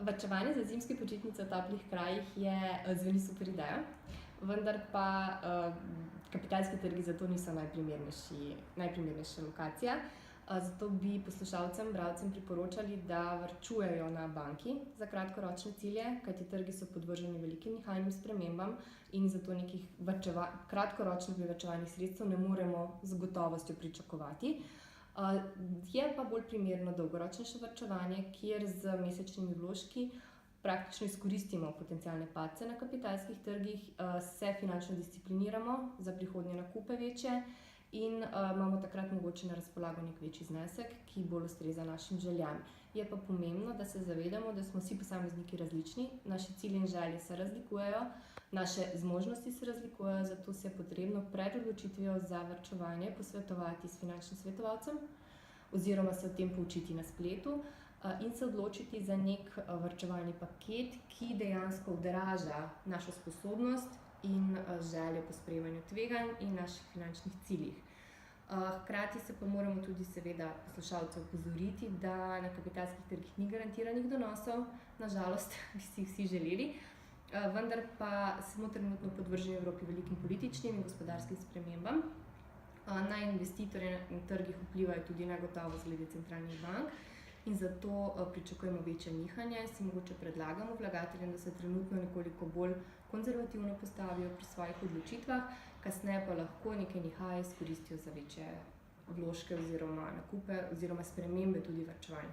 Varčevanje za zimske počitnice v toplih krajih zveni super ideja, vendar pa kapitalski trgi za to niso najprimernejša lokacija. Zato bi poslušalcem, bralcem priporočali, da varčujejo na banki za kratkoročne cilje, kajti trgi so podvrženi velikim nihajnim spremembam in zato nekih kratkoročnih privarčevanih sredstev ne moremo z gotovostjo pričakovati. Je pa bolj primerno dolgoročnejše varčevanje, kjer z mesečnimi vložki praktično izkoristimo potencialne padce na kapitalskih trgih, se finančno discipliniramo za prihodnje nakupe večje in imamo takrat mogoče na razpolago nek večji znesek, ki bolj ustreza našim željam. Je pa pomembno, da se zavedamo, da smo vsi posamezniki različni, naši cilji in želje se razlikujejo, naše zmožnosti se razlikujejo, zato se je potrebno pred odločitvijo za varčevanje posvetovati s finančnim svetovalcem oziroma se o tem poučiti na spletu in se odločiti za nek varčevalni paket, ki dejansko odraža našo sposobnost in željo po sprejemanju tveganj in naših finančnih ciljih. Hkrati se pa moramo tudi seveda poslušalce opozoriti, da na kapitalskih trgih ni garantiranih donosov, na žalost bi si jih vsi želeli, vendar pa smo trenutno podvrženi v Evropi velikim političnim in gospodarskim spremembam. Na investitorje na trgih vplivajo tudi negotovost glede centralnih bank in zato pričakujemo večje nihanje. Si mogoče predlagamo vlagateljem, da se trenutno nekoliko bolj konzervativno postavijo pri svojih odločitvah, kasneje pa lahko neke nihaje izkoristijo za večje vložke oziroma nakupe oziroma spremembe tudi varčevalnih